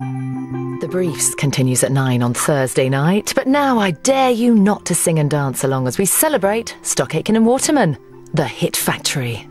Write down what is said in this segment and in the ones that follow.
The Briefs continues at 9 on Thursday night, but now I dare you not to sing and dance along as we celebrate Stock Aitken and Waterman, the hit factory.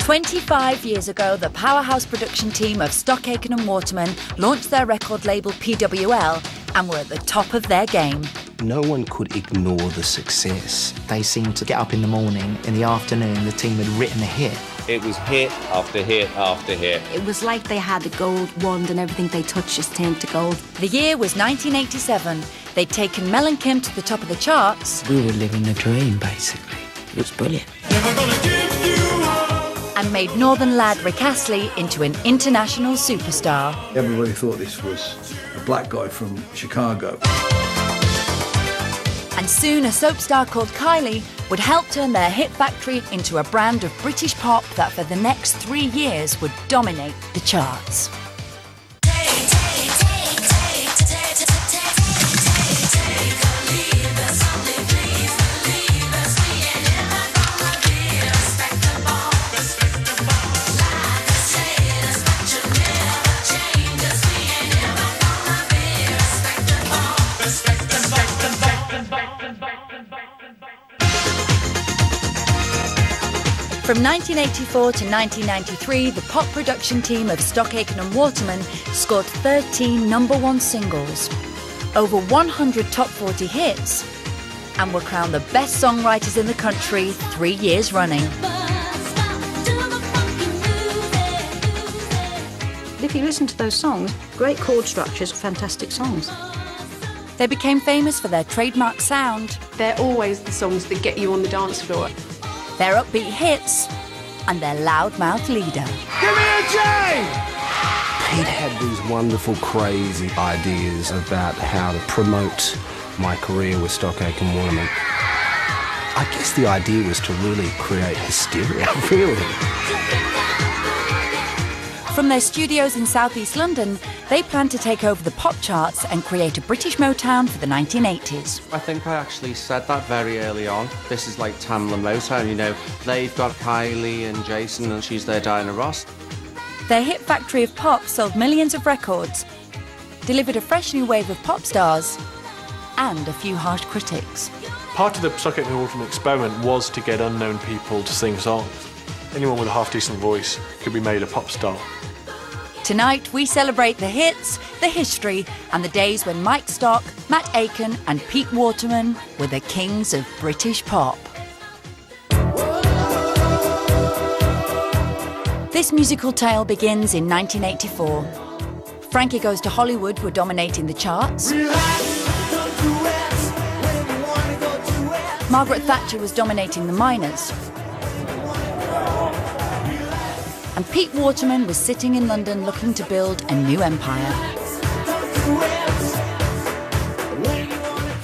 "25 years ago, the powerhouse production team of Stock Aitken and Waterman launched their record label PWL and were at the top of their game. No one could ignore the success. They seemed to get up in the morning, in the afternoon, the team had written a hit. It was hit after hit after hit. It was like they had a gold wand and everything they touched just turned to gold. The year was 1987. They'd taken Mel and Kim to the top of the charts. We were living a dream, basically. It was brilliant. And made northern lad Rick Astley into an international superstar. Everybody thought this was a black guy from Chicago. And soon a soap star called Kylie would help turn their hit factory into a brand of British pop that for the next 3 years would dominate the charts. From 1984 to 1993, the pop production team of Stock Aitken and Waterman scored 13 #1 singles, over 100 top 40 hits, and were crowned the best songwriters in the country 3 years running. If you listen to those songs, great chord structures, fantastic songs. They became famous for their trademark sound, They're always the songs that get you on the dance floor. their upbeat hits, and their loudmouth leader. Give me a J! Pete had these wonderful, crazy ideas about how to promote my career with Stock Aitken Waterman. I guess the idea was to really create hysteria, really. From their studios in southeast London, they plan to take over the pop charts and create a British Motown for the 1980s. I think I actually said that very early on. This is like Tamla Motown, you know. They've got Kylie and Jason and she's their Diana Ross. Their hit factory of pop sold millions of records, delivered a fresh new wave of pop stars, and a few harsh critics. Part of the Stock Aitken Waterman experiment was to get unknown people to sing songs. Anyone with a half-decent voice could be made a pop star. Tonight, we celebrate the hits, the history, and the days when Mike Stock, Matt Aitken, and Pete Waterman were the kings of British pop. This musical tale begins in 1984. Frankie Goes to Hollywood were dominating the charts. Margaret Thatcher was dominating the minors. And Pete Waterman was sitting in London looking to build a new empire.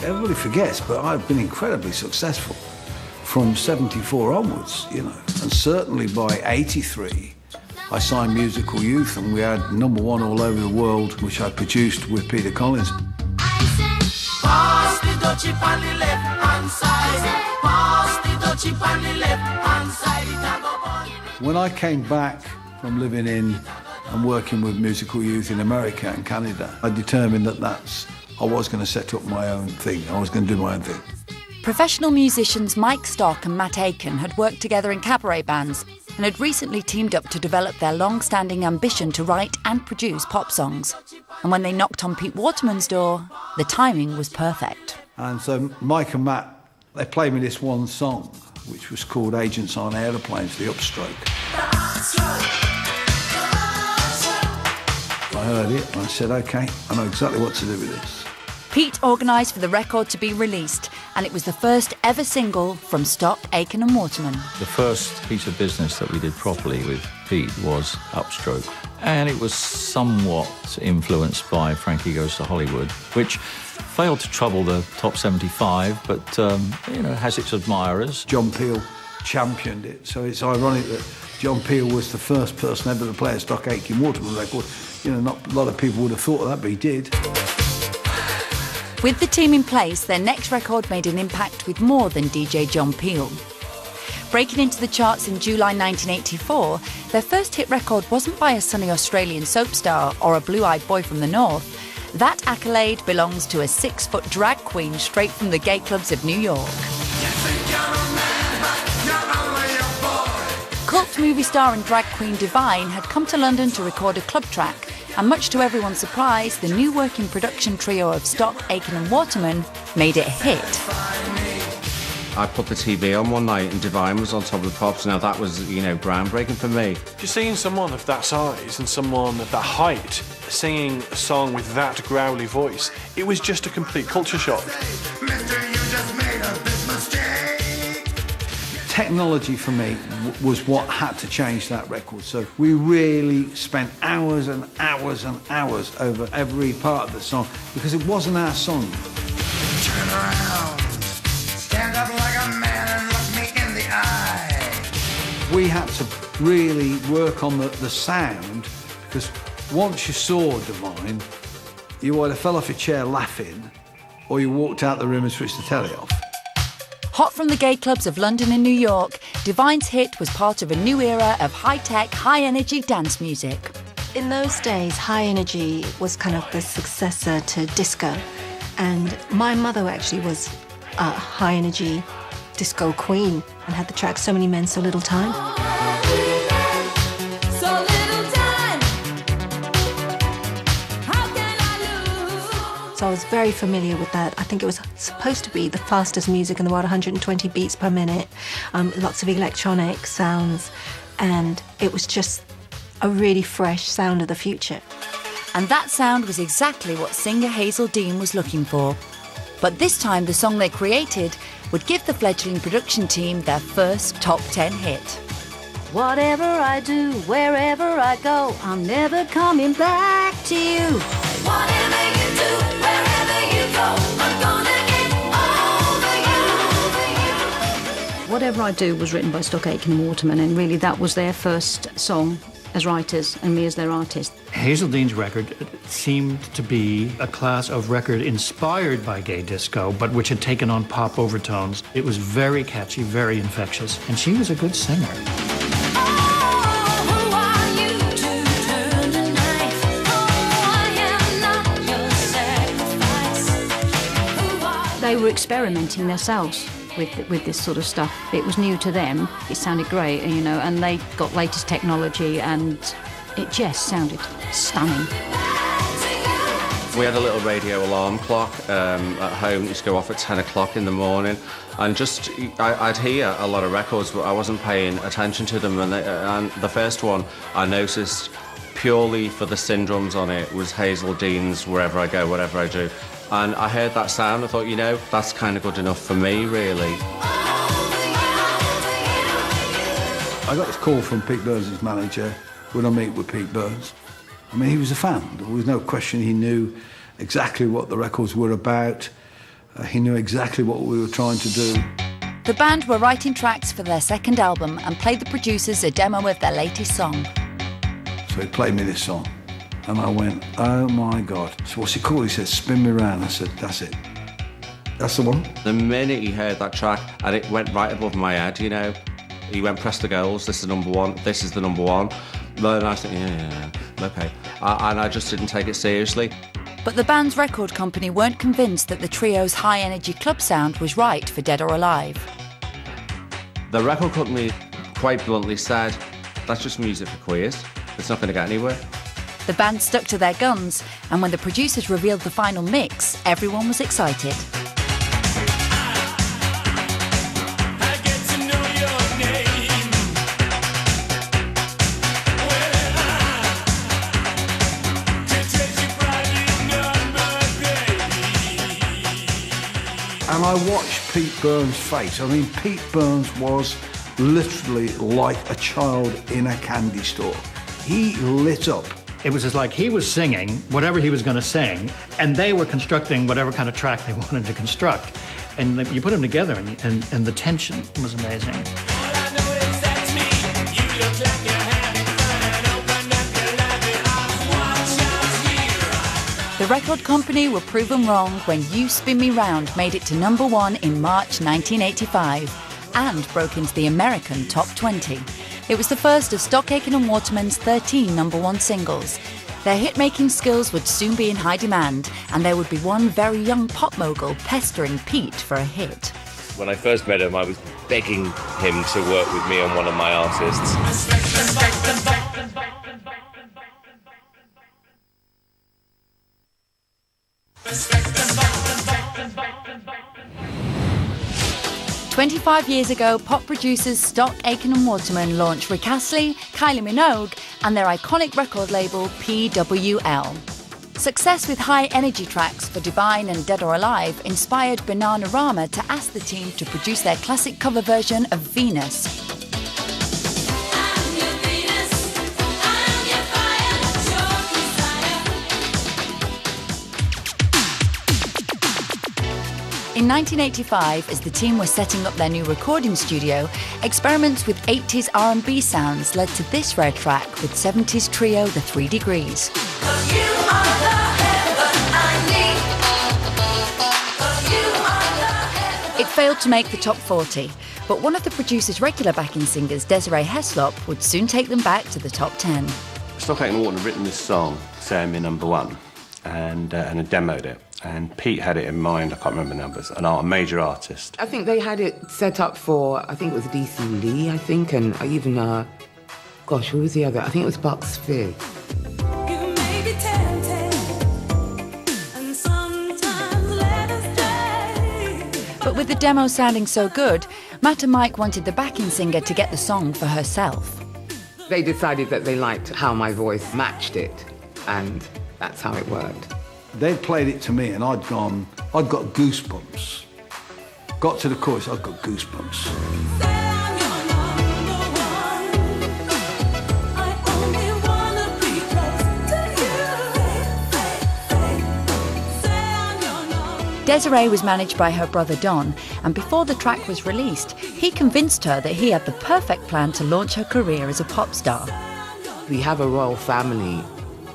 Everybody forgets, but I've been incredibly successful from 74 onwards, you know. And certainly by 83, I signed Musical Youth and we had #1 all over the world, which I produced with Peter Collins. Pass the dutchie on the left-hand side. Pass the dutchie on the left-hand side. When I came back from living in and working with Musical Youth in America and Canada, I determined that I was going to set up my own thing. I was going to do my own thing. Professional musicians Mike Stock and Matt Aitken had worked together in cabaret bands and had recently teamed up to develop their long-standing ambition to write and produce pop songs. And when they knocked on Pete Waterman's door, the timing was perfect. And so Mike and Matt, they played me this one song, which was called Agents on Aeroplanes, the upstroke. I heard it and I said, OK, I know exactly what to do with this. Pete organised for the record to be released, and it was the first ever single from Stock Aitken and Waterman. The first piece of business that we did properly with Pete was Upstroke, and it was somewhat influenced by Frankie Goes to Hollywood, which failed to trouble the top 75, but has its admirers. John Peel championed it, so it's ironic that John Peel was the first person ever to play a Stock Aitken Waterman record. You know, not a lot of people would have thought of that, but he did. With the team in place, their next record made an impact with more than DJ John Peel. Breaking into the charts in July 1984, their first hit record wasn't by a sunny Australian soap star or a blue-eyed boy from the north. That accolade belongs to a 6-foot drag queen straight from the gay clubs of New York. Cult movie star and drag queen Divine had come to London to record a club track, and much to everyone's surprise, the new working production trio of Stock, Aitken and Waterman made it a hit. I put the TV on one night and Divine was on top of the pops. Now that was, groundbreaking for me. Just seeing someone of that size and someone of that height singing a song with that growly voice, it was just a complete culture shock. Technology for me was what had to change that record. So we really spent hours and hours and hours over every part of the song because it wasn't our song. Turn around, stand up like a man and look me in the eye. We had to really work on the sound because once you saw Divine, you either fell off your chair laughing or you walked out the room and switched the telly off. Hot from the gay clubs of London and New York, Divine's hit was part of a new era of high-tech, high-energy dance music. In those days, high energy was kind of the successor to disco. And my mother actually was a high energy disco queen and had the track So Many Men, So Little Time. So I was very familiar with that. I think it was supposed to be the fastest music in the world, 120 beats per minute, lots of electronic sounds, and it was just a really fresh sound of the future. And that sound was exactly what singer Hazel Dean was looking for. But this time the song they created would give the fledgling production team their first top 10 hit. Whatever I do, wherever I go, I'm never coming back to you. Whatever you do, wherever you go, I'm gonna get over you. Whatever I Do was written by Stock, Aitken and Waterman, and really that was their first song as writers and me as their artist. Hazel Dean's record seemed to be a class of record inspired by gay disco, but which had taken on pop overtones. It was very catchy, very infectious, and she was a good singer. They were experimenting themselves with this sort of stuff. It was new to them. It sounded great, and they got latest technology, and it just sounded stunning. We had a little radio alarm clock at home. It used to go off at 10 o'clock in the morning, and I'd hear a lot of records, but I wasn't paying attention to them. And the first one I noticed purely for the syndromes on it was Hazel Dean's Wherever I Go, Whatever I Do. And I heard that sound, I thought, that's kind of good enough for me, really. I got this call from Pete Burns' manager, would I meet with Pete Burns? I mean, he was a fan. There was no question he knew exactly what the records were about. He knew exactly what we were trying to do. The band were writing tracks for their second album and played the producers a demo of their latest song. So he played me this song. And I went, oh my God. So what's it called? He said, Spin Me Round. I said, that's it. That's the one. The minute he heard that track, and it went right above my head, He went, press the goals, this is the number one, this is the number one. And I said, yeah, okay. And I just didn't take it seriously. But the band's record company weren't convinced that the trio's high-energy club sound was right for Dead or Alive. The record company quite bluntly said, that's just music for queers. It's not going to get anywhere. The band stuck to their guns, and when the producers revealed the final mix, everyone was excited. And I watched Pete Burns' face. I mean, Pete Burns was literally like a child in a candy store. He lit up. It was just like he was singing whatever he was going to sing, and they were constructing whatever kind of track they wanted to construct. And you put them together, and the tension was amazing. The record company were proven wrong when You Spin Me Round made it to #1 in March 1985. and broke into the American top 20. It was the first of Stock Aitken and Waterman's 13 number-one singles. Their hit-making skills would soon be in high demand, and there would be one very young pop mogul pestering Pete for a hit. When I first met him, I was begging him to work with me on one of my artists. 25 years ago, pop producers Stock Aitken and Waterman launched Rick Astley, Kylie Minogue and their iconic record label PWL. Success with high-energy tracks for Divine and Dead or Alive inspired Bananarama to ask the team to produce their classic cover version of Venus. 1985, as the team were setting up their new recording studio, experiments with 80s R&B sounds led to this rare track with 70s trio The 3 Degrees. It failed to make the top 40, but one of the producer's regular backing singers, Desiree Heslop, would soon take them back to the top 10. Stock Aitken and Waterman had written this song, Saying Me Number One, and had demoed it. And Pete had it in mind, I can't remember the numbers, a major artist. I think they had it set up for, I think it was DC Lee, I think, and even, gosh, who was the other? I think it was Bucks Fizz. But with the demo sounding so good, Matt and Mike wanted the backing singer to get the song for herself. They decided that they liked how my voice matched it, and that's how it worked. They'd played it to me and I'd got goosebumps. Got to the chorus, I'd got goosebumps. Desiree was managed by her brother Don, and before the track was released, he convinced her that he had the perfect plan to launch her career as a pop star. We have a royal family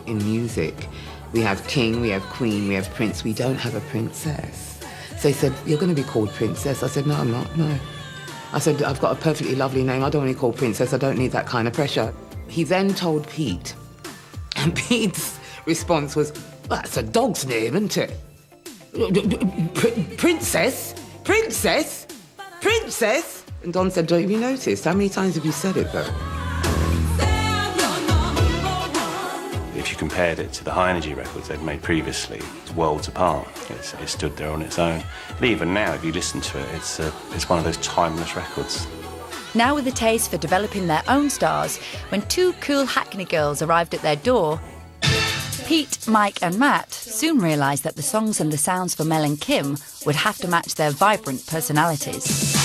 in music. We have king, we have queen, we have prince. We don't have a princess. So he said, you're going to be called princess. I said, no, I'm not, no. I said, I've got a perfectly lovely name. I don't want to be called princess. I don't need that kind of pressure. He then told Pete, and Pete's response was, well, that's a dog's name, isn't it? Princess? Princess? Princess? And Don said, don't you notice? How many times have you said it, though? If you compared it to the high energy records they'd made previously, it's worlds apart. It stood there on its own. And even now, if you listen to it, it's one of those timeless records. Now with a taste for developing their own stars, when two cool Hackney girls arrived at their door, Pete, Mike and Matt soon realised that the songs and the sounds for Mel and Kim would have to match their vibrant personalities.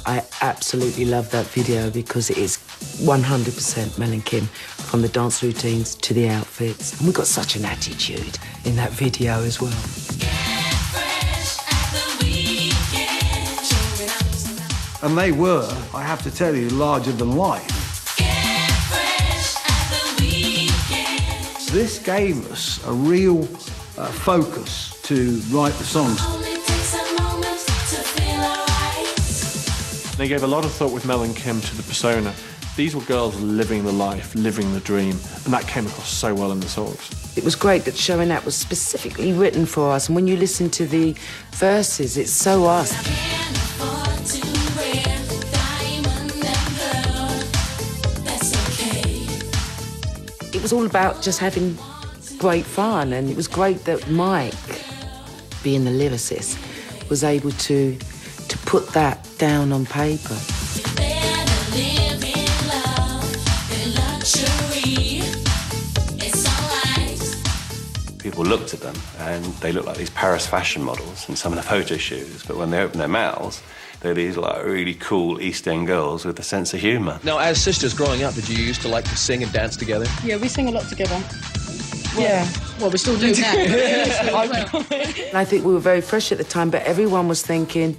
I absolutely love that video because it is 100% Mel and Kim, from the dance routines to the outfits. And we've got such an attitude in that video as well. And they were, I have to tell you, larger than life. This gave us a real focus to write the songs. They gave a lot of thought with Mel and Kim to the persona. These were girls living the life, living the dream, and that came across so well in the songs. It was great that Showing That was specifically written for us, and when you listen to the verses, it's so us. It was all about just having great fun, and it was great that Mike, being the lyricist, was able to put that down on paper. People looked at them and they looked like these Paris fashion models in some of the photo shoots, but when they opened their mouths, they're these like really cool East End girls with a sense of humour. Now, as sisters growing up, did you used to like to sing and dance together? Yeah, we sing a lot together. Yeah. Well, we still do now. And I think we were very fresh at the time, but everyone was thinking,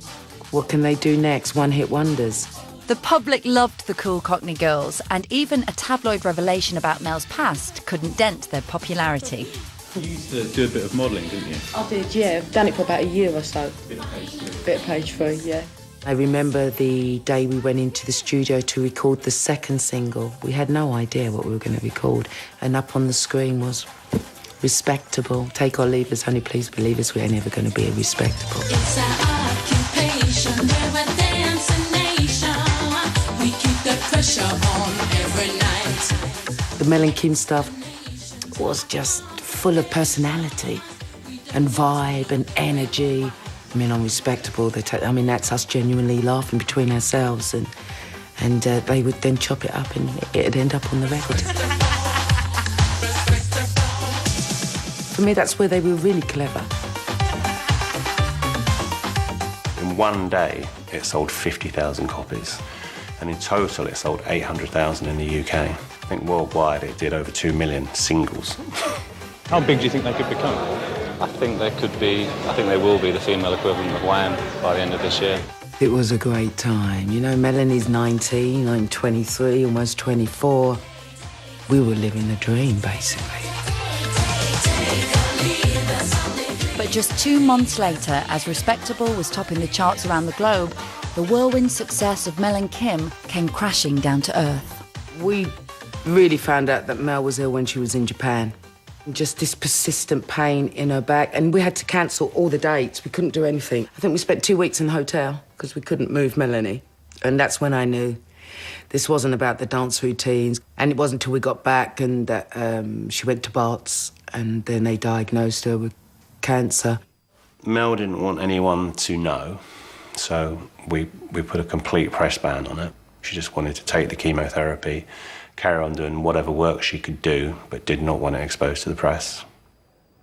what can they do next? One-hit wonders. The public loved the cool Cockney girls, and even a tabloid revelation about Mel's past couldn't dent their popularity. You used to do a bit of modelling, didn't you? I did, yeah. I've done it for about a year or so. Bit of page 3, yeah. I remember the day we went into the studio to record the second single. We had no idea what we were going to record, and up on the screen was respectable. Take or leave us, honey, please believe us, we're never going to be respectable. It's our occupation, we're a dancing nation. We keep the pressure on every night. The Mel and Kim stuff was just full of personality and vibe and energy. I mean, on Respectable, that's us genuinely laughing between ourselves, and they would then chop it up and it'd end up on the record. For me, that's where they were really clever. In one day, it sold 50,000 copies, and in total, it sold 800,000 in the UK. I think worldwide, it did over 2 million singles. How big do you think they could become? I think they will be the female equivalent of Wham by the end of this year. It was a great time. You know, Melanie's 19, I'm 23, almost 24. We were living the dream, basically. But just 2 months later, as Respectable was topping the charts around the globe, the whirlwind success of Mel and Kim came crashing down to earth. We really found out that Mel was ill when she was in Japan. Just this persistent pain in her back, and we had to cancel all the dates. We couldn't do anything. I think we spent 2 weeks in a hotel because we couldn't move Melanie. And that's when I knew this wasn't about the dance routines. And it wasn't until we got back and she went to Bart's, and then they diagnosed her with cancer. Mel didn't want anyone to know, so we put a complete press ban on it. She just wanted to take the chemotherapy, carry on doing whatever work she could do, but did not want it exposed to the press.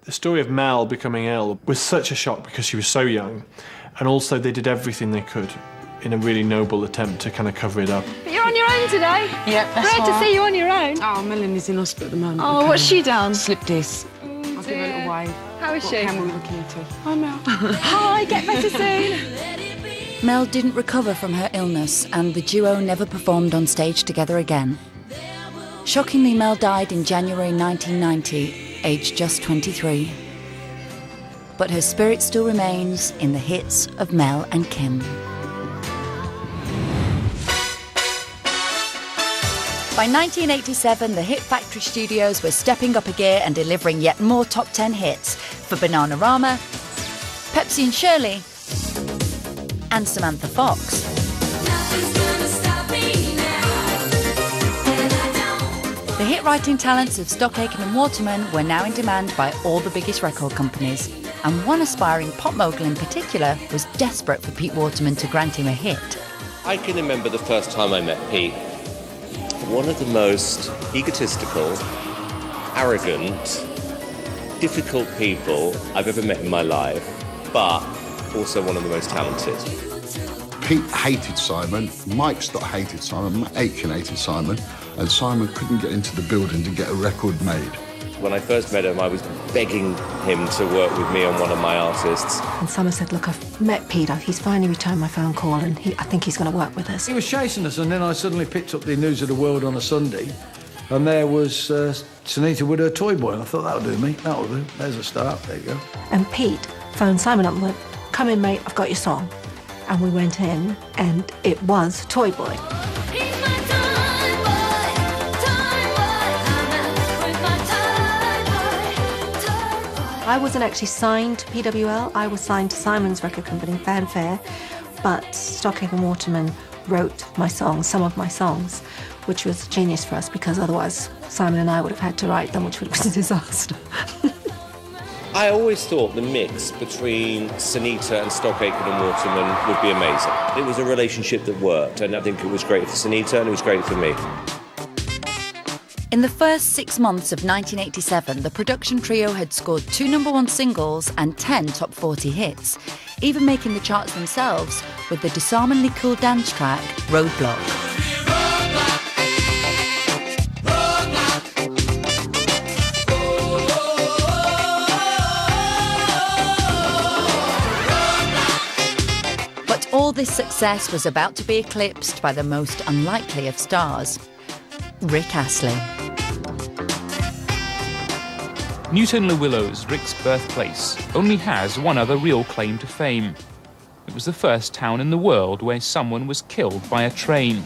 The story of Mel becoming ill was such a shock because she was so young, and also they did everything they could in a really noble attempt to kind of cover it up. But you're on your own today. Yep, that's Great to see you on your own. Oh, Melanie's in hospital at the moment. Oh, what's she done? Slipped disc. I'll give her a little wave. How is she? What camera are we looking into? Hi, Mel. Hi, get better soon. Mel didn't recover from her illness, and the duo never performed on stage together again. Shockingly, Mel died in January 1990, aged just 23. But her spirit still remains in the hits of Mel and Kim. By 1987, the Hit Factory studios were stepping up a gear and delivering yet more top 10 hits for Bananarama, Pepsi and Shirley, and Samantha Fox. The hit-writing talents of Stock Aitken and Waterman were now in demand by all the biggest record companies, and one aspiring pop mogul in particular was desperate for Pete Waterman to grant him a hit. I can remember the first time I met Pete. One of the most egotistical, arrogant, difficult people I've ever met in my life, but also one of the most talented. Pete hated Simon, Mike Stott hated Simon, Aitken hated Simon, and Simon couldn't get into the building to get a record made. When I first met him, I was begging him to work with me on one of my artists. And Simon said, look, I've met Peter. He's finally returned my phone call, and I think he's going to work with us. He was chasing us, and then I suddenly picked up the News of the World on a Sunday, and there was Sunita with her toy boy, and I thought, that'll do me, that'll do. There's a start, there you go. And Pete phoned Simon up and went, come in, mate, I've got your song. And we went in, and it was Toy Boy. I wasn't actually signed to PWL. I was signed to Simon's record company, Fanfare, but Stock Aitken Waterman wrote my songs, some of my songs, which was genius for us because otherwise Simon and I would have had to write them, which would have been a disaster. I always thought the mix between Sunita and Stock Aitken and Waterman would be amazing. It was a relationship that worked, and I think it was great for Sunita and it was great for me. In the first 6 months of 1987, the production trio had scored 2 #1 singles and 10 top 40 hits, even making the charts themselves with the disarmingly cool dance track, Roadblock. But all this success was about to be eclipsed by the most unlikely of stars, Rick Astley. Newton Le Willow's, Rick's birthplace, only has one other real claim to fame. It was the first town in the world where someone was killed by a train.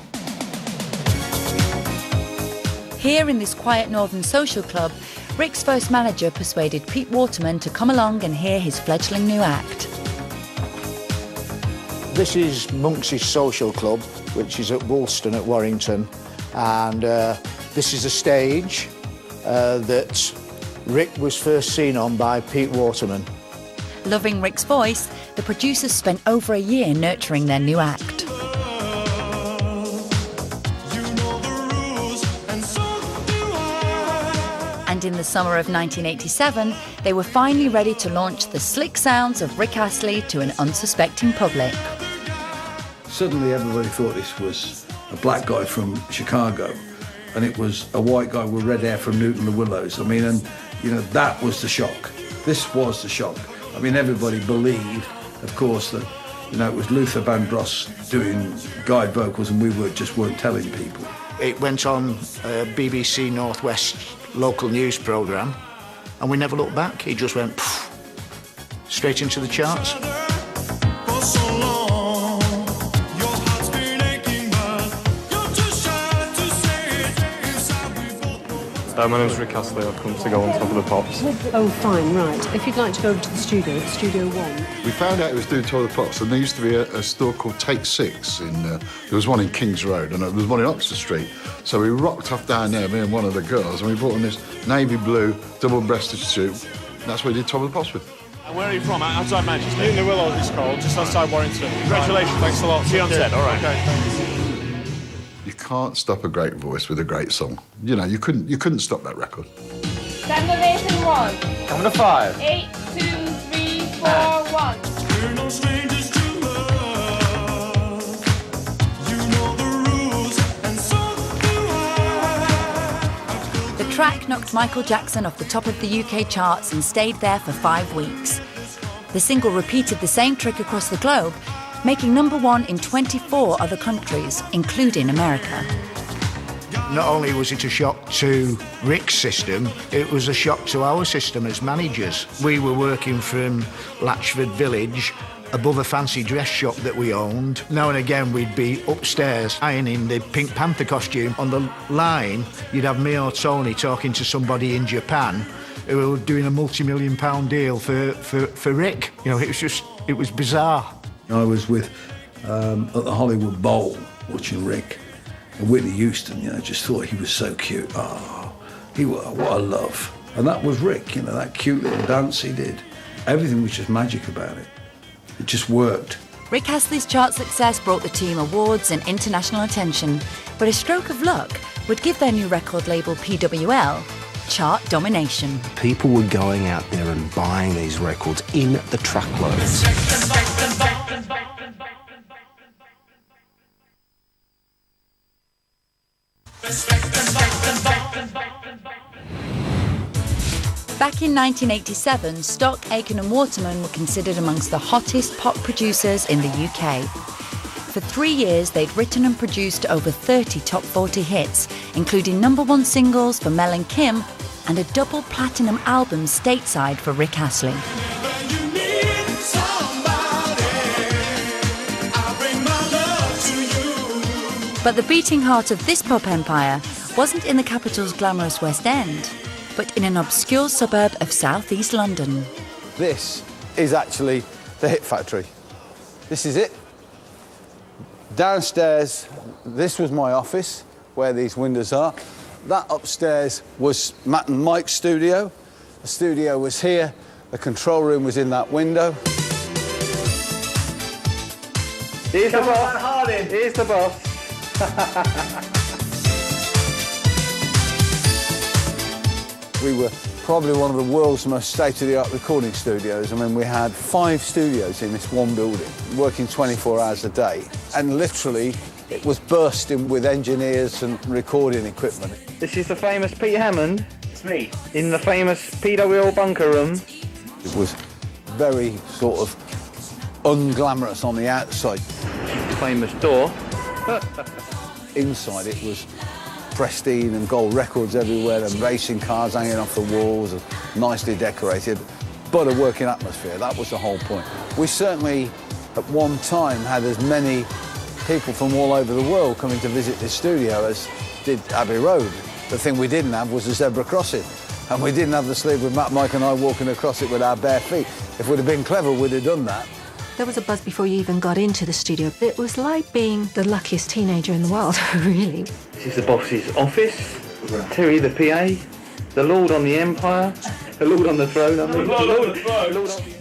Here in this quiet northern social club, Rick's first manager persuaded Pete Waterman to come along and hear his fledgling new act. This is Monks' Social Club, which is at Woolston at Warrington, and this is a stage that Rick was first seen on by Pete Waterman. Loving Rick's voice, the producers spent over a year nurturing their new act. And in the summer of 1987, they were finally ready to launch the slick sounds of Rick Astley to an unsuspecting public. Suddenly everybody thought this was a black guy from Chicago, and it was a white guy with red hair from Newton the Willows. I mean, and you know, that was the shock. This was the shock. I mean, everybody believed, of course, that, you know, it was Luther Vandross doing guide vocals and we weren't telling people. It went on BBC Northwest local news programme, and we never looked back. He just went straight into the charts. My name's Rick Astley. I've come to go on top of the Pops. Oh, fine, right. If you'd like to go over to the studio, it's Studio 1. We found out it was doing Top of the Pops, and there used to be a store called Take 6 in. There was one in Kings Road, and there was one in Oxford Street. So we rocked off down there, me and one of the girls, and we bought on this navy blue double-breasted suit. And that's what we did Top of the Pops with. And where are you from? Outside Manchester? Newton the Willows, it's called, just outside Warrington. Congratulations, thanks a lot. See you on set, all right. Okay, thanks. You can't stop a great voice with a great song. You know, you couldn't stop that record. 7 of 8 and 1. Coming to 5. 8, 2, 3, 4, 1. We're no strangers to love. You know the rules, and so do I. The track knocked Michael Jackson off the top of the UK charts and stayed there for 5 weeks. The single repeated the same trick across the globe, making #1 in 24 other countries, including America. Not only was it a shock to Rick's system, it was a shock to our system as managers. We were working from Latchford Village, above a fancy dress shop that we owned. Now and again we'd be upstairs ironing the Pink Panther costume. On the line, you'd have me or Tony talking to somebody in Japan who were doing a multi-million-pound deal for Rick. You know, it was bizarre. I was with, at the Hollywood Bowl, watching Rick, and Whitney Houston, you know, just thought he was so cute. Oh, what a love. And that was Rick, you know, that cute little dance he did. Everything was just magic about it. It just worked. Rick Astley's chart success brought the team awards and international attention, but a stroke of luck would give their new record label PWL chart domination. People were going out there and buying these records in the truckloads. Back in 1987, Stock, Aitken and Waterman were considered amongst the hottest pop producers in the UK. For 3 years, they'd written and produced over 30 top 40 hits, including #1 singles for Mel and Kim and a double platinum album stateside for Rick Astley. But the beating heart of this pop empire wasn't in the capital's glamorous West End, but in an obscure suburb of southeast London. This is actually the Hit Factory. This is it. Downstairs, this was my office, where these windows are. That upstairs was Matt and Mike's studio. The studio was here. The control room was in that window. Here's the boss. Here's the boss. We were probably one of the world's most state-of-the-art recording studios. I mean, we had 5 studios in this one building, working 24 hours a day. And literally, it was bursting with engineers and recording equipment. This is the famous Pete Hammond. It's me. In the famous PWL bunker room. It was very sort of unglamorous on the outside. Famous door. Inside it was pristine and gold records everywhere and racing cars hanging off the walls and nicely decorated, but a working atmosphere. That was the whole point. We certainly at one time had as many people from all over the world coming to visit this studio as did Abbey Road. The thing we didn't have was a zebra crossing. And we didn't have the sleeve with Matt, Mike and I walking across it with our bare feet. If we'd have been clever, we'd have done that. There was a buzz before you even got into the studio. It was like being the luckiest teenager in the world, really. This is the boss's office. Terry the PA. The Lord on the Empire. The Lord on the throne.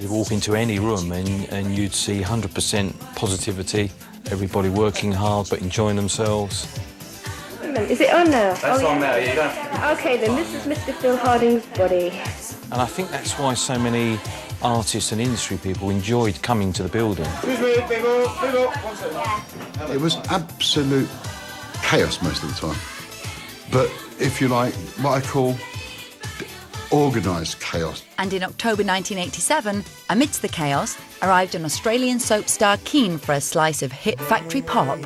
You walk into any room and you'd see 100% positivity, everybody working hard but enjoying themselves. Is it on now? That's on now, you don't. Okay, then this is Mr. Phil Harding's body. And I think that's why so many artists and industry people enjoyed coming to the building. It was absolute chaos most of the time. But if you like, what I call organised chaos. And in October 1987, amidst the chaos, arrived an Australian soap star keen for a slice of hit factory pop.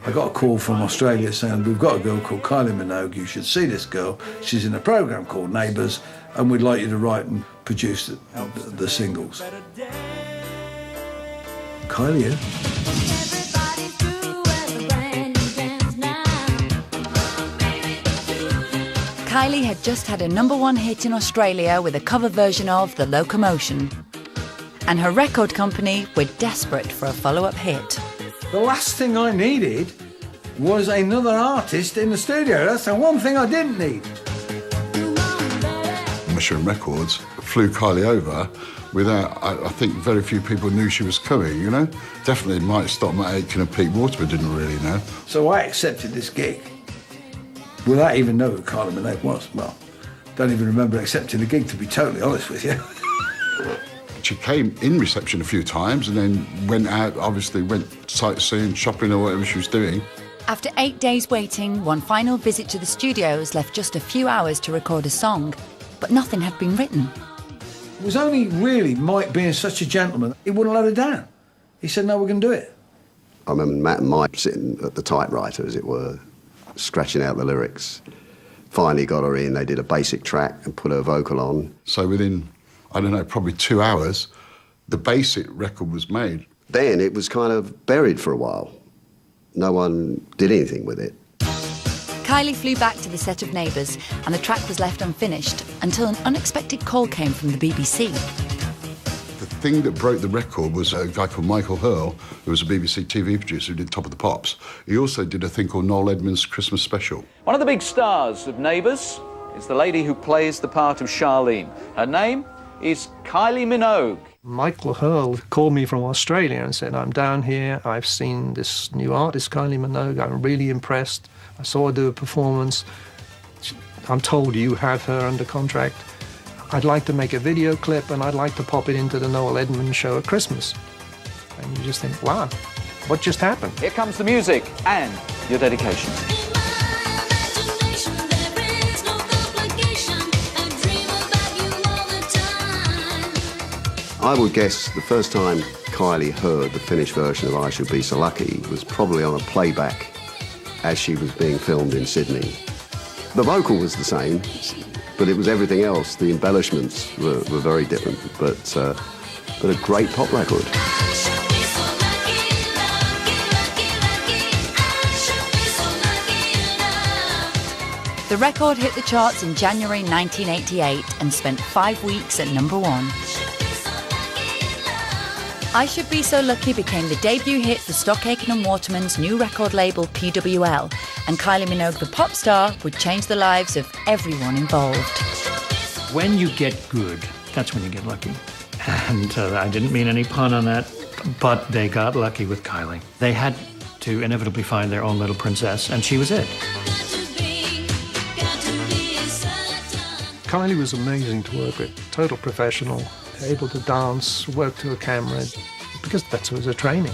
I got a call from Australia saying, we've got a girl called Kylie Minogue, you should see this girl. She's in a programme called Neighbours, and we'd like you to write and produce the singles. Kylie, yeah? Kylie had just had a #1 hit in Australia with a cover version of The Locomotion. And her record company were desperate for a follow-up hit. The last thing I needed was another artist in the studio. That's the one thing I didn't need. Mushroom Records flew Kylie over without, I think very few people knew she was coming, you know? Definitely Mike Stock, Matt Aitken and Pete Waterman didn't really know. So I accepted this gig without even knowing who Kylie Minogue was. Well, don't even remember accepting the gig, to be totally honest with you. She came in reception a few times and then went out, obviously went sightseeing, shopping or whatever she was doing. After 8 days waiting, one final visit to the studios left just a few hours to record a song, but nothing had been written. It was only really Mike being such a gentleman, he wouldn't let her down. He said, no, we're going to do it. I remember Matt and Mike sitting at the typewriter, as it were, scratching out the lyrics. Finally got her in, they did a basic track and put her vocal on. So within, I don't know, probably 2 hours, the basic record was made. Then it was kind of buried for a while. No one did anything with it. Kylie flew back to the set of Neighbours and the track was left unfinished until an unexpected call came from the BBC. The thing that broke the record was a guy called Michael Hurl, who was a BBC TV producer who did Top of the Pops. He also did a thing called Noel Edmonds' Christmas Special. One of the big stars of Neighbours is the lady who plays the part of Charlene. Her name is Kylie Minogue. Michael Hurl called me from Australia and said, I'm down here, I've seen this new artist, Kylie Minogue, I'm really impressed. I saw her do a performance. I'm told you have her under contract. I'd like to make a video clip and I'd like to pop it into the Noel Edmonds show at Christmas. And you just think, wow, what just happened? Here comes the music and your dedication. I would guess the first time Kylie heard the finished version of I Should Be So Lucky was probably on a playback as she was being filmed in Sydney. The vocal was the same, but it was everything else. The embellishments were very different, but a great pop record. The record hit the charts in January 1988 and spent 5 weeks at #1. I Should Be So Lucky became the debut hit for Stock Aitken and Waterman's new record label PWL, and Kylie Minogue, the pop star, would change the lives of everyone involved. When you get good, that's when you get lucky. And I didn't mean any pun on that, but they got lucky with Kylie. They had to inevitably find their own little princess, and she was it. Kylie was amazing to work with, total professional, able to dance, work to a camera, because that was her training.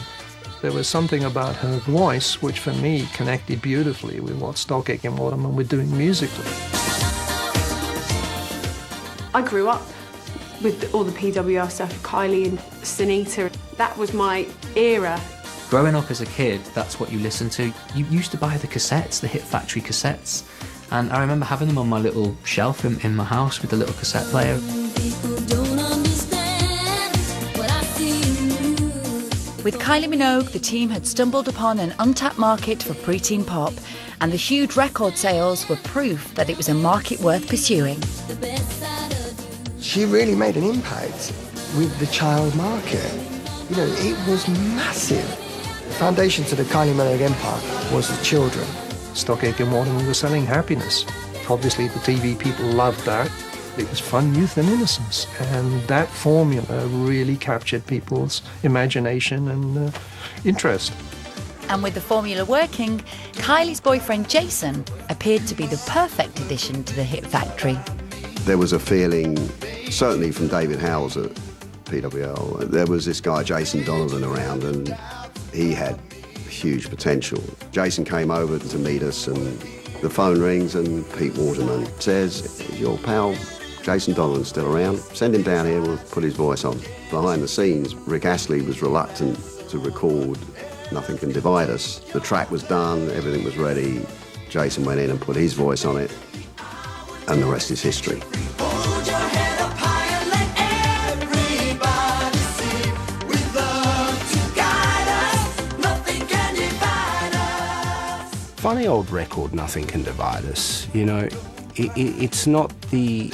There was something about her voice which for me connected beautifully with what Stock Aitken and Waterman were doing musically. I grew up with all the PWR stuff, Kylie and Sunita. That was my era. Growing up as a kid, that's what you listened to. You used to buy the cassettes, the Hit Factory cassettes. And I remember having them on my little shelf in my house with the little cassette player. People don't understand what I see in you. With Kylie Minogue, the team had stumbled upon an untapped market for preteen pop, and the huge record sales were proof that it was a market worth pursuing. She really made an impact with the child market. You know, it was massive. The foundation to the Kylie Minogue empire was the children. Stock Aitken Waterman was selling happiness. Obviously, the TV people loved that. It was fun, youth and innocence. And that formula really captured people's imagination and interest. And with the formula working, Kylie's boyfriend Jason appeared to be the perfect addition to the hit factory. There was a feeling, certainly from David Howells at PWL, there was this guy Jason Donovan around, and he had huge potential. Jason came over to meet us, and the phone rings, and Pete Waterman says, "Is your pal Jason Donovan still around? Send him down here, we'll put his voice on." Behind the scenes, Rick Astley was reluctant to record Nothing Can Divide Us. The track was done, everything was ready. Jason went in and put his voice on it, and the rest is history. Funny old record, Nothing Can Divide Us. You know, it's not the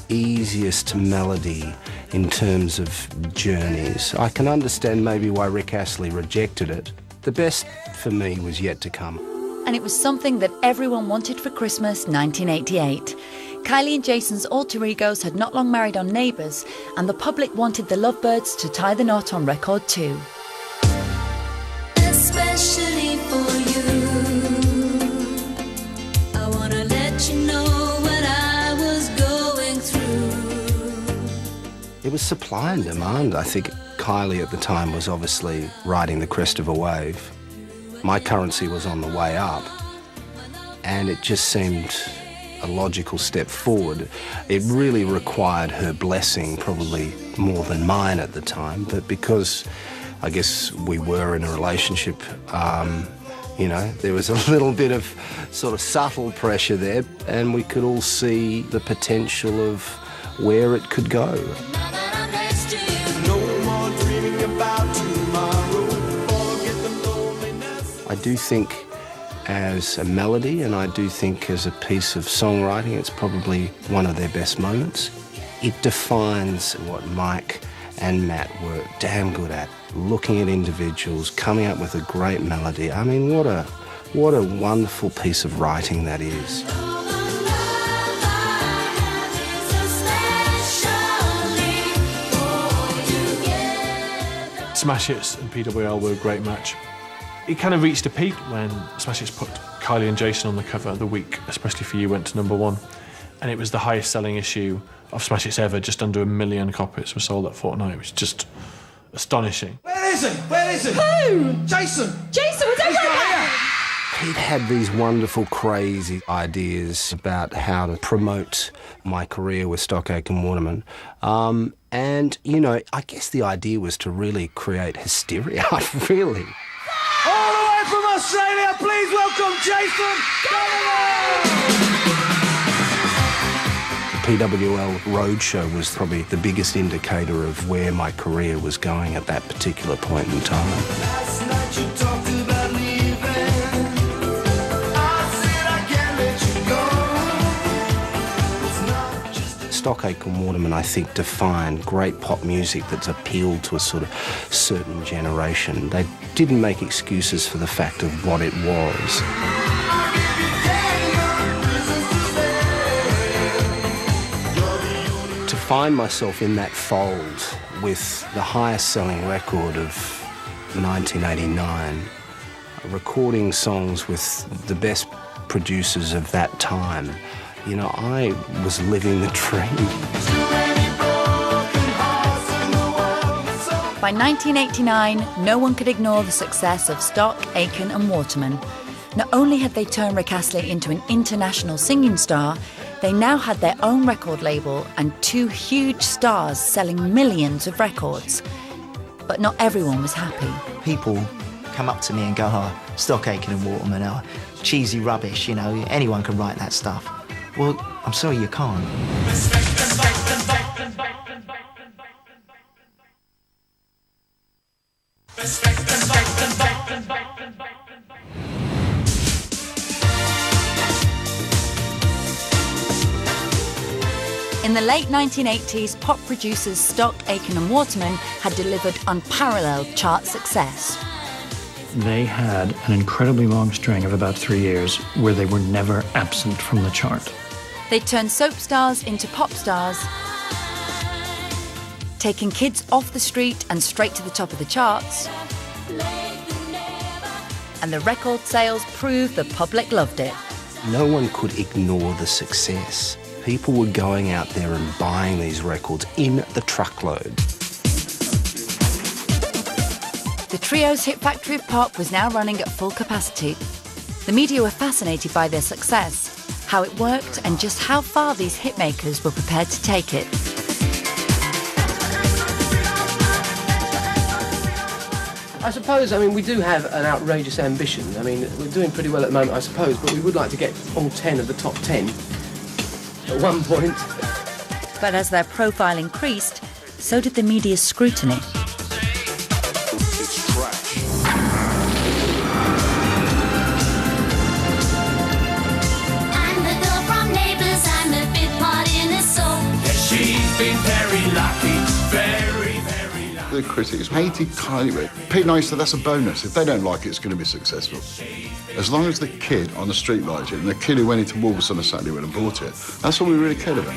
easiest melody in terms of journeys. I can understand maybe why Rick Astley rejected it. The best for me was yet to come. And it was something that everyone wanted for Christmas 1988. Kylie and Jason's alter egos had not long married on Neighbours, and the public wanted the Lovebirds to tie the knot on record too. Especially for you, I wanna let you know what I was going through. It was supply and demand. I think Kylie at the time was obviously riding the crest of a wave. My currency was on the way up, and it just seemed a logical step forward. It really required her blessing, probably more than mine at the time, but because I guess we were in a relationship, you know, there was a little bit of sort of subtle pressure there, and we could all see the potential of where it could go. I do think as a melody, and I do think as a piece of songwriting, it's probably one of their best moments. It defines what Mike and Matt were damn good at, looking at individuals, coming up with a great melody. I mean, what a wonderful piece of writing that is. Smash Hits and PWL were a great match. It kind of reached a peak when Smash Hits put Kylie and Jason on the cover. The week, Especially For You, went to #1, and it was the highest selling issue of Smash Hits ever. Just under 1 million copies were sold that fortnight, which is just astonishing. Where is he? Where is he? Who? Jason! Jason, was that He'd had these wonderful, crazy ideas about how to promote my career with Stock Aitken Waterman. And, you know, I guess the idea was to really create hysteria, really. All the way from Australia, please welcome Jason The PWL Roadshow was probably the biggest indicator of where my career was going at that particular point in time. Last night you talked about leaving. I said I can't let you go. Stock Aitken Waterman, I think, defined great pop music that's appealed to a sort of certain generation. They didn't make excuses for the fact of what it was. To find myself in that fold with the highest selling record of 1989, recording songs with the best producers of that time, you know, I was living the dream. By 1989, no one could ignore the success of Stock, Aitken and Waterman. Not only had they turned Rick Astley into an international singing star, they now had their own record label and 2 huge stars selling millions of records. But not everyone was happy. People come up to me and go, "Oh, Stock Aitken and Waterman are cheesy rubbish, you know, anyone can write that stuff." Well, I'm sorry, you can't. Respect In the late 1980s, pop producers Stock, Aitken and Waterman had delivered unparalleled chart success. They had an incredibly long string of about 3 years where they were never absent from the chart. They turned soap stars into pop stars, taking kids off the street and straight to the top of the charts. And the record sales proved the public loved it. No one could ignore the success. People were going out there and buying these records in the truckload. The trio's hit factory of pop was now running at full capacity. The media were fascinated by their success, how it worked, and just how far these hitmakers were prepared to take it. I suppose, we do have an outrageous ambition. We're doing pretty well at the moment, I suppose, but we would like to get all 10 of the top 10 at one point. But as their profile increased, so did the media's scrutiny. She's been very lucky, very, very lucky. The critics hated Kylie. Pete Knight said that's a bonus. If they don't like it, it's going to be successful. As long as the kid on the street likes it, and the kid who went into Wolves on a Saturday went and bought it, that's all we really cared about.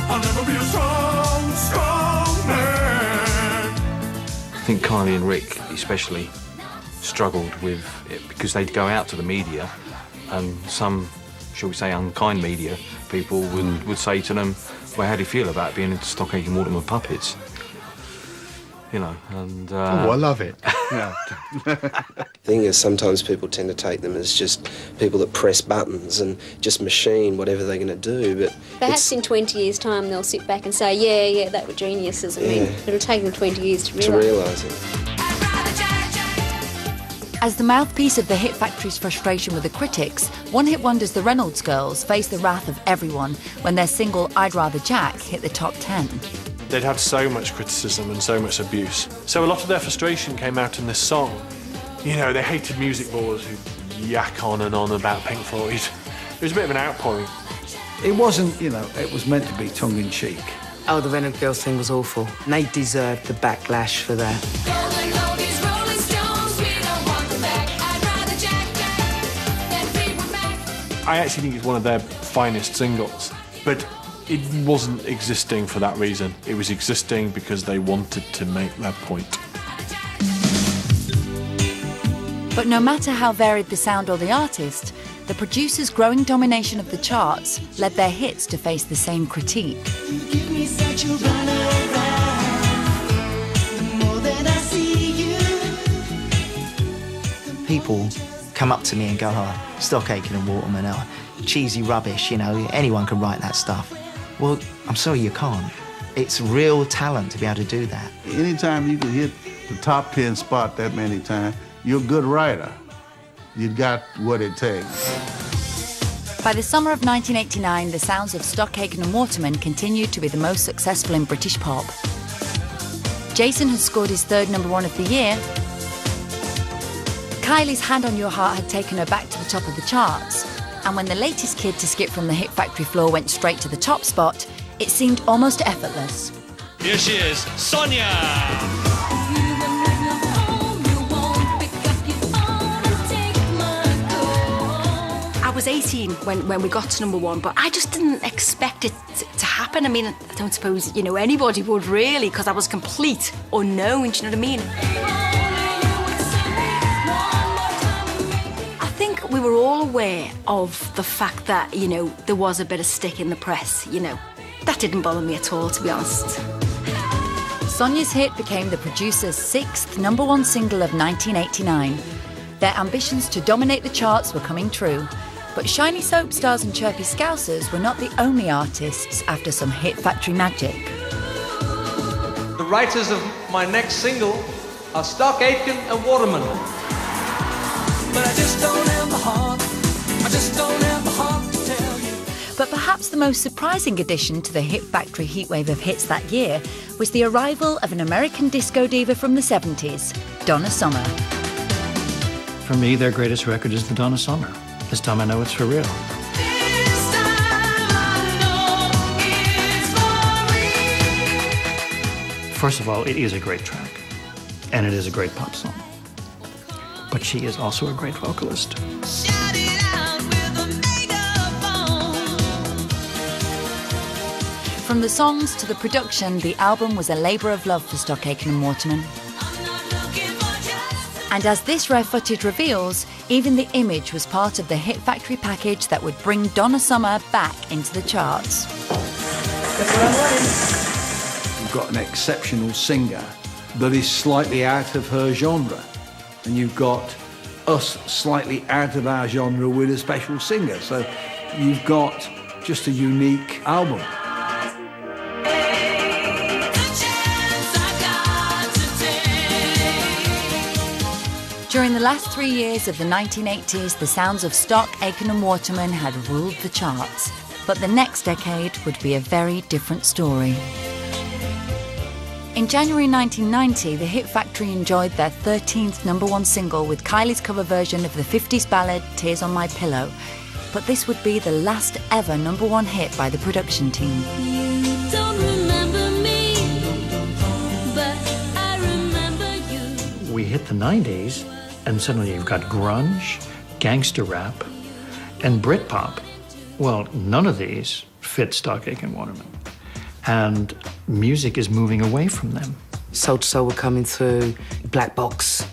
I'll never be a strong, strong man. I think Kylie and Rick especially struggled with it because they'd go out to the media and some, shall we say, unkind media people would say to them, well, how do you feel about being into Stock, Aitken, Waterman puppets? You know, and... Oh, I love it. Yeah. The thing is, sometimes people tend to take them as just people that press buttons and just machine whatever they're going to do, but perhaps in 20 years' time they'll sit back and say, yeah, they were geniuses. It'll take them 20 years to realise it. As the mouthpiece of the Hit Factory's frustration with the critics, one-hit wonders the Reynolds Girls faced the wrath of everyone when their single I'd Rather Jack hit the top 10. They'd had so much criticism and so much abuse. So a lot of their frustration came out in this song. You know, they hated music bores who yak on and on about Pink Floyd. It was a bit of an outpouring. It wasn't, it was meant to be tongue-in-cheek. Oh, the Reynolds Girls thing was awful. And they deserved the backlash for that. I actually think it's one of their finest singles, but it wasn't existing for that reason. It was existing because they wanted to make that point. But no matter how varied the sound or the artist, the producers' growing domination of the charts led their hits to face the same critique. People come up to me and go, oh, Stock, Aitken and Waterman, oh, cheesy rubbish, anyone can write that stuff. Well, I'm sorry you can't. It's real talent to be able to do that. Anytime you can hit the top 10 spot that many times, you're a good writer. You got what it takes. By the summer of 1989, the sounds of Stock, Aitken and Waterman continued to be the most successful in British pop. Jason had scored his third #1 of the year. Kylie's Hand on Your Heart had taken her back to the top of the charts. And when the latest kid to skip from the Hit Factory floor went straight to the top spot, it seemed almost effortless. Here she is, Sonia! I was 18 when we got to #1, but I just didn't expect it to happen. I don't suppose, anybody would really, because I was complete unknown, do you know what I mean? I think we were all aware of the fact that, there was a bit of stick in the press, That didn't bother me at all, to be honest. Sonia's hit became the producer's 6th #1 single of 1989. Their ambitions to dominate the charts were coming true. But shiny soap stars and chirpy scousers were not the only artists after some Hit Factory magic. The writers of my next single are Stock, Aitken and Waterman. But I just don't have the heart. I just don't have the heart to tell you. But perhaps the most surprising addition to the Hit Factory heatwave of hits that year was the arrival of an American disco diva from the 70s, Donna Summer. For me, their greatest record is the Donna Summer. This time I know it's for real. This time I know First of all, it is a great track, and it is a great pop song. But she is also a great vocalist. From the songs to the production, the album was a labour of love for Stock Aitken and Waterman. And as this rare footage reveals, even the image was part of the Hit Factory package that would bring Donna Summer back into the charts. You've got an exceptional singer that is slightly out of her genre, and you've got us slightly out of our genre with a special singer. So you've got just a unique album. During the last 3 years of the 1980s, the sounds of Stock, Aitken and Waterman had ruled the charts. But the next decade would be a very different story. In January 1990, the Hit Factory enjoyed their 13th #1 single with Kylie's cover version of the 50s ballad Tears on My Pillow. But this would be the last ever #1 hit by the production team. You don't remember me, but I remember you. We hit the 90s, and suddenly you've got grunge, gangster rap, and Britpop. Well, none of these fit Stock Aitken Waterman. And music is moving away from them. Soul to Soul were coming through, Black Box.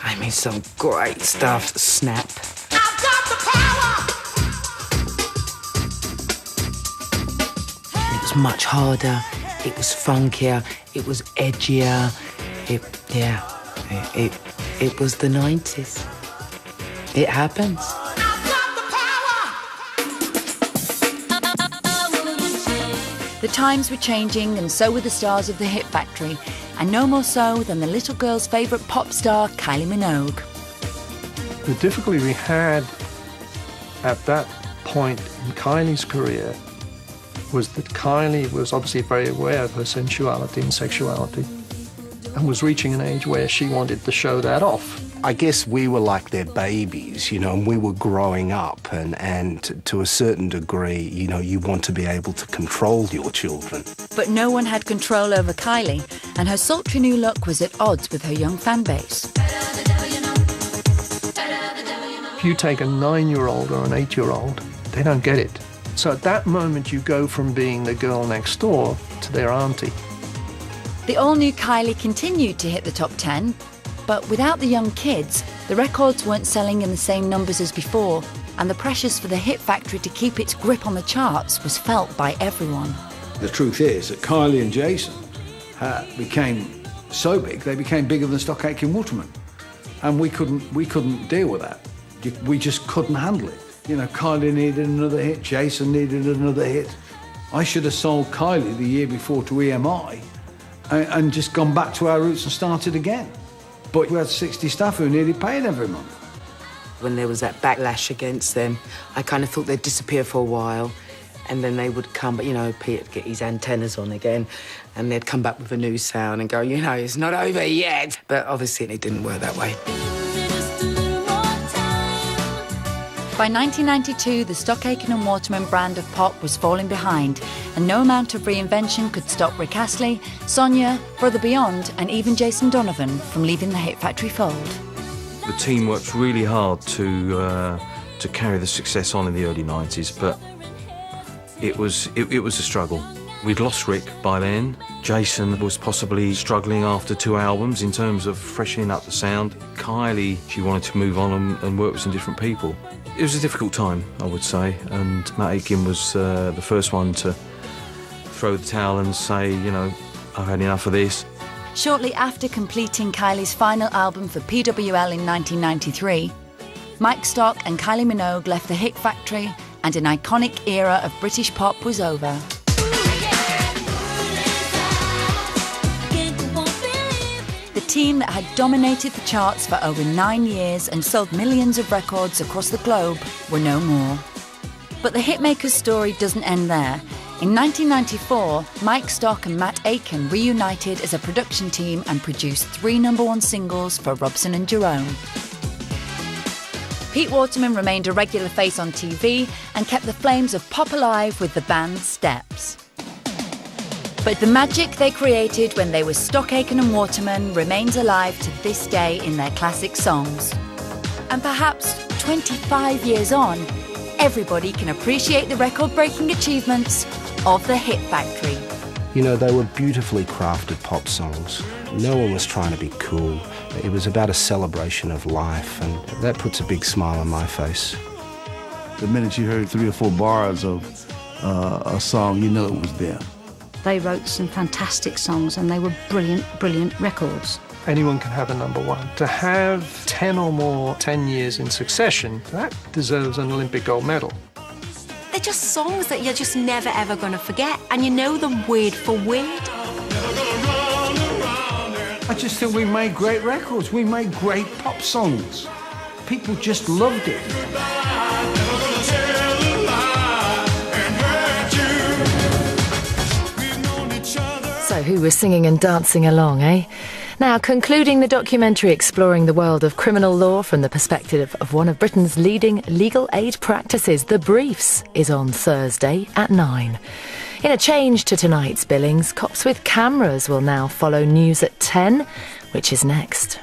I mean, some great stuff. Snap. It was much harder. It was funkier. It was edgier. It was the 90s. It happens. The times were changing, and so were the stars of the Hit Factory, and no more so than the little girl's favourite pop star, Kylie Minogue. The difficulty we had at that point in Kylie's career was that Kylie was obviously very aware of her sensuality and sexuality, and was reaching an age where she wanted to show that off. I guess we were like their babies, you know, and we were growing up, and to a certain degree, you know, you want to be able to control your children. But no one had control over Kylie, and her sultry new look was at odds with her young fan base. If you take a 9-year-old or an 8-year-old, they don't get it. So at that moment, you go from being the girl next door to their auntie. The all-new Kylie continued to hit the top 10, but without the young kids, the records weren't selling in the same numbers as before, and the pressures for the Hit Factory to keep its grip on the charts was felt by everyone. The truth is that Kylie and Jason became so big, they became bigger than Stock Aitken Waterman. And we couldn't deal with that. We just couldn't handle it. You know, Kylie needed another hit, Jason needed another hit. I should have sold Kylie the year before to EMI and just gone back to our roots and started again. But we had 60 staff who needed paying every month. When there was that backlash against them, I kind of thought they'd disappear for a while, and then they would come, but, you know, Pete would get his antennas on again, and they'd come back with a new sound and go, you know, it's not over yet. But obviously it didn't work that way. By 1992, the Stock Aitken and Waterman brand of pop was falling behind, and no amount of reinvention could stop Rick Astley, Sonia, Brother Beyond, and even Jason Donovan from leaving the Hit Factory fold. The team worked really hard to carry the success on in the early 90s, but it was a struggle. We'd lost Rick by then. Jason was possibly struggling after 2 albums in terms of freshening up the sound. Kylie, she wanted to move on and work with some different people. It was a difficult time, I would say, and Matt Aitken was the first one to throw the towel and say, you know, I've had enough of this. Shortly after completing Kylie's final album for PWL in 1993, Mike Stock and Kylie Minogue left the Hit Factory, and an iconic era of British pop was over. The team that had dominated the charts for over 9 years and sold millions of records across the globe were no more. But the hitmaker's story doesn't end there. In 1994, Mike Stock and Matt Aitken reunited as a production team and produced 3 #1 singles for Robson and Jerome. Pete Waterman remained a regular face on TV and kept the flames of pop alive with the band's Steps. But the magic they created when they were Stock Aitken and Waterman remains alive to this day in their classic songs. And perhaps 25 years on, everybody can appreciate the record-breaking achievements of the Hit Factory. You know, they were beautifully crafted pop songs. No one was trying to be cool. It was about a celebration of life, and that puts a big smile on my face. The minute you heard 3 or 4 bars of a song, you know it was them. They wrote some fantastic songs and they were brilliant, brilliant records. Anyone can have a number one. To have 10 or more 10 years in succession, that deserves an Olympic gold medal. They're just songs that you're just never ever going to forget, and you know them word for word. I just think we made great records. We made great pop songs. People just loved it. So who was singing and dancing along, eh? Now, concluding the documentary exploring the world of criminal law from the perspective of one of Britain's leading legal aid practices, The Briefs, is on Thursday at 9. In a change to tonight's billings, Cops with Cameras will now follow news at 10, which is next.